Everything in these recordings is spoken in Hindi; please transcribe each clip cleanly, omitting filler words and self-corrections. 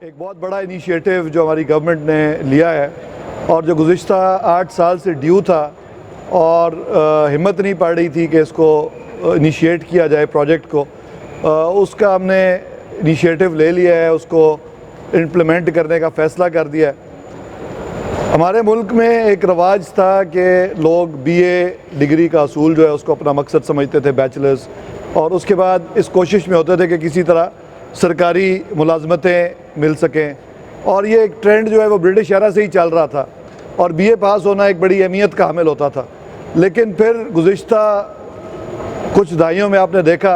एक बहुत बड़ा इनिशिएटिव जो हमारी गवर्नमेंट ने लिया है और जो गुज़िश्ता 8 साल से ड्यू था और हिम्मत नहीं पड़ रही थी कि इसको इनिशिएट किया जाए प्रोजेक्ट को, उसका हमने इनिशिएटिव ले लिया है, उसको इम्प्लीमेंट करने का फ़ैसला कर दिया है। हमारे मुल्क में एक रवाज था कि लोग बीए डिग्री का असूल जो है उसको अपना मकसद समझते थे, बैचलर्स, और उसके बाद इस कोशिश में होते थे कि किसी तरह सरकारी मुलाजमतें मिल सकें। और ये एक ट्रेंड जो है वो ब्रिटिश एरा से ही चल रहा था और बीए पास होना एक बड़ी अहमियत का हामिल होता था। लेकिन फिर गुज़िश्ता कुछ दहाइयों में आपने देखा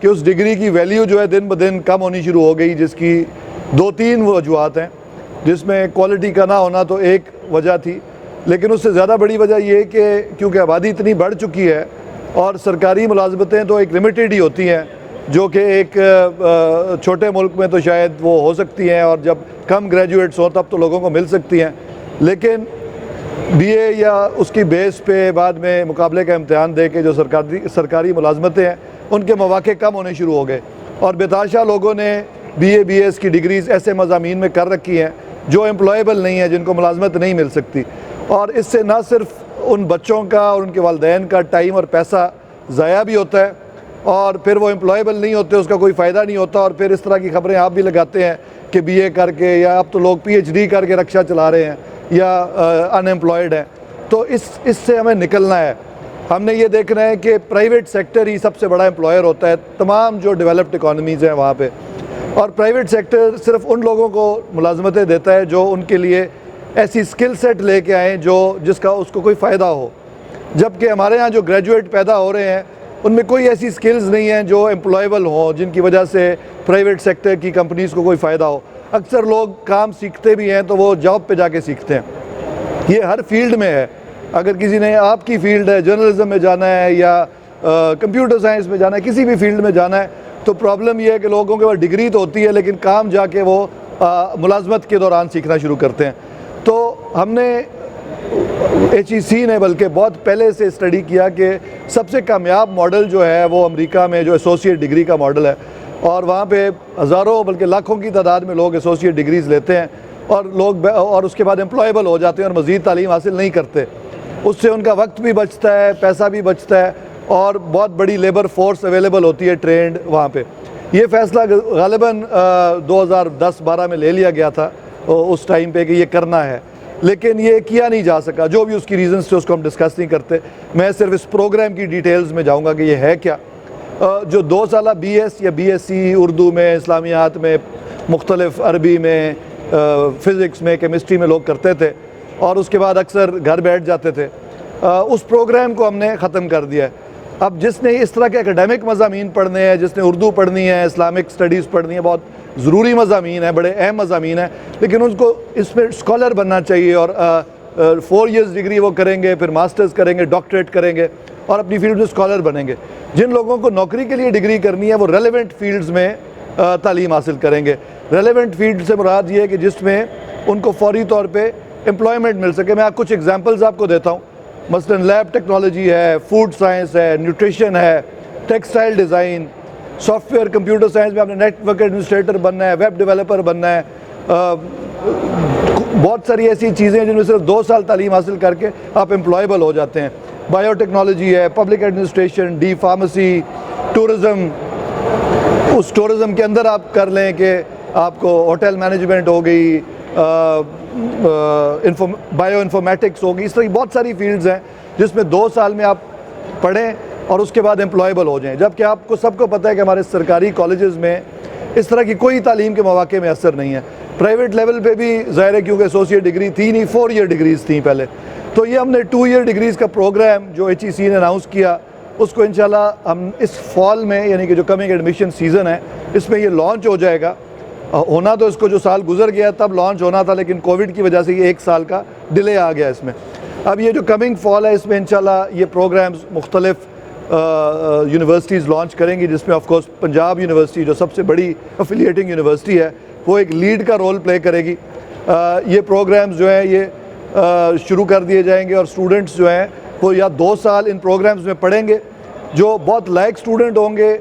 कि उस डिग्री की वैल्यू जो है दिन ब दिन कम होनी शुरू हो गई, जिसकी 2-3 वजूहत हैं, जिसमें क्वालिटी का ना होना तो एक वजह थी, लेकिन उससे ज़्यादा बड़ी वजह ये कि क्योंकि आबादी इतनी बढ़ चुकी है और सरकारी मुलाजमतें तो एक लिमिटेड ही होती हैं, जो कि एक छोटे मुल्क में तो शायद वो हो सकती हैं और जब कम ग्रेजुएट्स हो तब तो लोगों को मिल सकती हैं, लेकिन बीए या उसकी बेस पे बाद में मुकाबले का इम्तिहान दे के जो सरकारी मुलाजमतें हैं उनके मौक़े कम होने शुरू हो गए और बेताशा लोगों ने बीए बीएस की डिग्रीज़ ऐसे मज़ामीन में कर रखी हैं जो एम्प्लॉयबल नहीं है, जिनको मुलाजमत नहीं मिल सकती। और इससे ना सिर्फ उन बच्चों का और उनके वालिदैन का टाइम और पैसा ज़ाया भी होता है और फिर वो एम्प्लॉयबल नहीं होते, उसका कोई फ़ायदा नहीं होता। और फिर इस तरह की खबरें आप भी लगाते हैं कि बीए करके या अब तो लोग पीएचडी करके रक्षा चला रहे हैं या अनएम्प्लॉयड हैं। तो इससे हमें निकलना है। हमने ये देखना है कि प्राइवेट सेक्टर ही सबसे बड़ा एम्प्लॉयर होता है तमाम जो डेवलप्ड इकॉनमीज़ हैं वहाँ पे, और प्राइवेट सेक्टर सिर्फ उन लोगों को मुलाजमतें देता है जो उनके लिए ऐसी स्किल सेट लेके आएँ जिसका उसको कोई फ़ायदा हो। जबकि हमारे यहाँ जो ग्रेजुएट पैदा हो रहे हैं उनमें कोई ऐसी स्किल्स नहीं हैं जो एम्प्लॉयबल हों, जिनकी वजह से प्राइवेट सेक्टर की कंपनीज़ को कोई फ़ायदा हो। अक्सर लोग काम सीखते भी हैं तो वो जॉब पे जाके सीखते हैं। ये हर फील्ड में है। अगर किसी ने आपकी फ़ील्ड है, जर्नलिज्म में जाना है या कंप्यूटर साइंस में जाना है, किसी भी फील्ड में जाना है, तो प्रॉब्लम यह है कि लोगों के पास डिग्री तो होती है लेकिन काम जाके वो मुलाजमत के दौरान सीखना शुरू करते हैं। तो हमने HEC ने बल्कि बहुत पहले से स्टडी किया कि सबसे कामयाब मॉडल जो है वो अमेरिका में जो एसोसिएट डिग्री का मॉडल है, और वहाँ पे हज़ारों बल्कि लाखों की तादाद में लोग एसोसिएट डिग्रीज़ लेते हैं और उसके बाद एम्प्लॉयबल हो जाते हैं और मज़ीद तालीम हासिल नहीं करते। उससे उनका वक्त भी बचता है, पैसा भी बचता है और बहुत बड़ी लेबर फोर्स अवेलेबल होती है ट्रेंड वहाँ पे। ये फ़ैसला ग़ालिबन 2010-12 में ले लिया गया था उस टाइम पे कि ये करना है, लेकिन ये किया नहीं जा सका। जो भी उसकी रीज़न्स थे उसको हम डिस्कस नहीं करते। मैं सिर्फ इस प्रोग्राम की डिटेल्स में जाऊँगा कि ये है क्या। जो 2 साल BS या BSc उर्दू में, इस्लामियात में, मुख्तलिफ अरबी में, फ़िज़िक्स में, केमिस्ट्री में लोग करते थे और उसके बाद अक्सर घर बैठ जाते थे, उस प्रोग्राम को हमने ख़त्म कर दिया है। अब जिसने इस तरह के एकेडमिक मज़ामीन पढ़ने हैं, जिसने उर्दू पढ़नी है, इस्लामिक स्टडीज़ पढ़नी है, बहुत ज़रूरी मज़ामीन है, बड़े अहम मज़ामीन है, लेकिन उनको इसमें स्कॉलर बनना चाहिए और 4 इयर्स डिग्री वो करेंगे, फिर मास्टर्स करेंगे, डॉक्टरेट करेंगे और अपनी फील्ड में स्कॉलर बनेंगे। जिन लोगों को नौकरी के लिए डिग्री करनी है वो रेलेवेंट फील्ड्स में तालीम हासिल करेंगे। रेलेवेंट फील्ड से मुराद ये है कि जिसमें उनको फौरी तौर पे एम्प्लॉयमेंट मिल सके। मैं कुछ एग्जांपल्स आपको देता हूँ। मसलन लैब टेक्नोलॉजी है, फूड साइंस है, न्यूट्रिशन है, textile design, software, computer science में आपने नेटवर्क एडमिनिस्ट्रेटर बनना है, वेब डेवलपर बनना है, बहुत सारी ऐसी चीज़ें हैं जिनमें सिर्फ 2 साल तालीम हासिल करके आप एम्प्लॉयबल हो जाते हैं। बायोटेक्नोलॉजी है, public administration, D pharmacy, tourism. उस टूरिज़म के अंदर आप कर लें कि आपको होटल मैनेजमेंट हो गई, बायो इन्फॉर्मेटिक्स होगी। इस तरह की बहुत सारी फील्ड्स हैं जिसमें 2 साल में आप पढ़ें और उसके बाद एम्प्लॉयबल हो जाएं। जबकि आपको सबको पता है कि हमारे सरकारी कॉलेजेस में इस तरह की कोई तालीम के मौके में असर नहीं है। प्राइवेट लेवल पे भी ज़ाहिर है क्योंकि एसोसिएट डिग्री थी नहीं, 4 ईयर डिग्रीज़ थी पहले। तो ये हमने 2 ईयर डिग्रीज़ का प्रोग्राम जो HEC ने अनाउंस किया, उसको इंशाल्लाह हम इस फॉल में, यानी कि जो कमिंग एडमिशन सीज़न है, इसमें ये लॉन्च हो जाएगा। होना तो इसको जो साल गुजर गया तब लॉन्च होना था, लेकिन कोविड की वजह से ये 1 साल का डिले आ गया इसमें। अब ये जो कमिंग फॉल है इसमें इंशाल्लाह ये प्रोग्राम्स मुख्तलिफ यूनिवर्सिटीज़ लॉन्च करेंगी, जिसमें ऑफ कोर्स पंजाब यूनिवर्सिटी जो सबसे बड़ी एफिलिएटिंग यूनिवर्सिटी है वो एक लीड का रोल प्ले करेगी। ये प्रोग्राम्स जो हैं ये शुरू कर दिए जाएंगे और स्टूडेंट्स जो हैं वो या 2 साल इन प्रोग्राम्स में पढ़ेंगे। जो बहुत लायक स्टूडेंट होंगे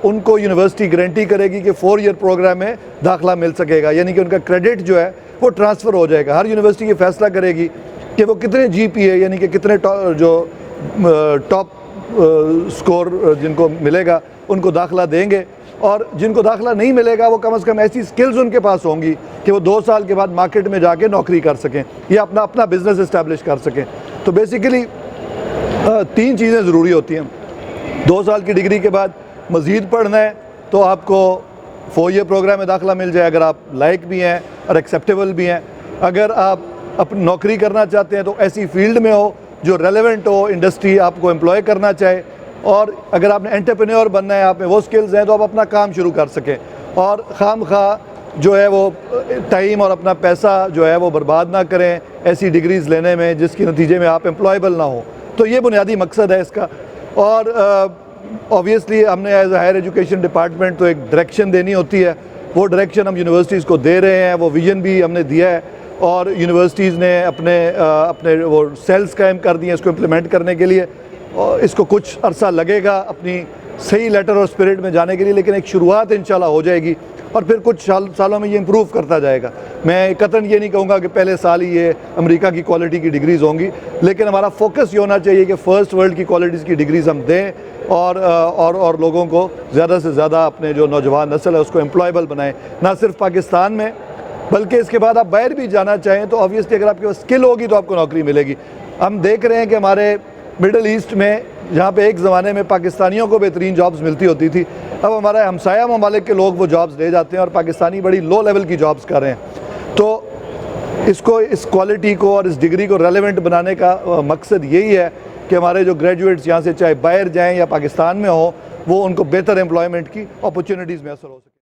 उनको यूनिवर्सिटी गारंटी करेगी कि 4 ईयर प्रोग्राम में दाखिला मिल सकेगा, यानी कि उनका क्रेडिट जो है वो ट्रांसफ़र हो जाएगा। हर यूनिवर्सिटी ये फैसला करेगी कि वो कितने GPA यानी कि कितने टॉप स्कोर जिनको मिलेगा उनको दाखिला देंगे, और जिनको दाखिला नहीं मिलेगा वो कम से कम ऐसी स्किल्स उनके पास होंगी कि वो 2 साल के बाद मार्केट में जाके नौकरी कर सकें या अपना बिज़नेस इस्टेब्लिश कर सकें। तो बेसिकली 3 चीज़ें ज़रूरी होती हैं। 2 साल की डिग्री के बाद मज़ीद पढ़ना है तो आपको 4 ईयर प्रोग्राम में दाखिला मिल जाए, अगर आप लायक भी हैं और एक्सेप्टेबल भी हैं। अगर आप अपनी नौकरी करना चाहते हैं तो ऐसी फील्ड में हो जो रेलेवेंट हो, इंडस्ट्री आपको एम्प्लॉय करना चाहे, और अगर आपने एंटरप्रेन्योर बनना है, आप में वो स्किल्स हैं तो आप अपना काम शुरू कर सकें, और खामखा जो है वो टाइम और अपना पैसा जो है वो बर्बाद ना करें ऐसी डिग्रीज़ लेने में जिसके नतीजे में आप एम्प्लॉयबल ना हो। तो ये बुनियादी मकसद है इसका। और ऑब्वियसली हमने as a higher education department तो एक डायरेक्शन देनी होती है, वो डायरेक्शन हम यूनिवर्सिटीज़ को दे रहे हैं, वो विज़न भी हमने दिया है, और यूनिवर्सिटीज़ ने अपने वो सेल्स कायम कर दिए इसको इम्प्लीमेंट करने के लिए। और इसको कुछ अरसा लगेगा अपनी सही लेटर और स्पिरिट में जाने के लिए, लेकिन एक शुरुआत इंशाल्लाह हो जाएगी और फिर कुछ सालों में ये इम्प्रूव करता जाएगा। मैं कतई ये नहीं कहूँगा कि पहले साल ही ये अमेरिका की क्वालिटी की डिग्रीज़ होंगी, लेकिन हमारा फोकस ये होना चाहिए कि फ़र्स्ट वर्ल्ड की क्वालिटीज़ की डिग्रीज़ हम दें और लोगों को ज़्यादा से ज़्यादा अपने जो नौजवान नस्ल है उसको एम्प्लॉयबल बनाएं, ना सिर्फ पाकिस्तान में बल्कि इसके बाद आप बाहर भी जाना चाहें तो ऑब्वियसली अगर आपके पास स्किल होगी तो आपको नौकरी मिलेगी। हम देख रहे हैं कि हमारे मिडल ईस्ट में, जहाँ पे एक ज़माने में पाकिस्तानियों को बेहतरीन जॉब्स मिलती होती थी, अब हमारे हमसाया ममालिक के लोग वो जॉब्स ले जाते हैं और पाकिस्तानी बड़ी लो लेवल की जॉब्स कर रहे हैं। तो इसको, इस क्वालिटी को और इस डिग्री को रेलेवेंट बनाने का मकसद यही है कि हमारे जो ग्रेजुएट्स यहाँ से चाहे बाहर जाएँ या पाकिस्तान में हो, वो उनको बेहतर एम्प्लॉयमेंट की अपॉर्चुनिटीज़ मैसर हो सके।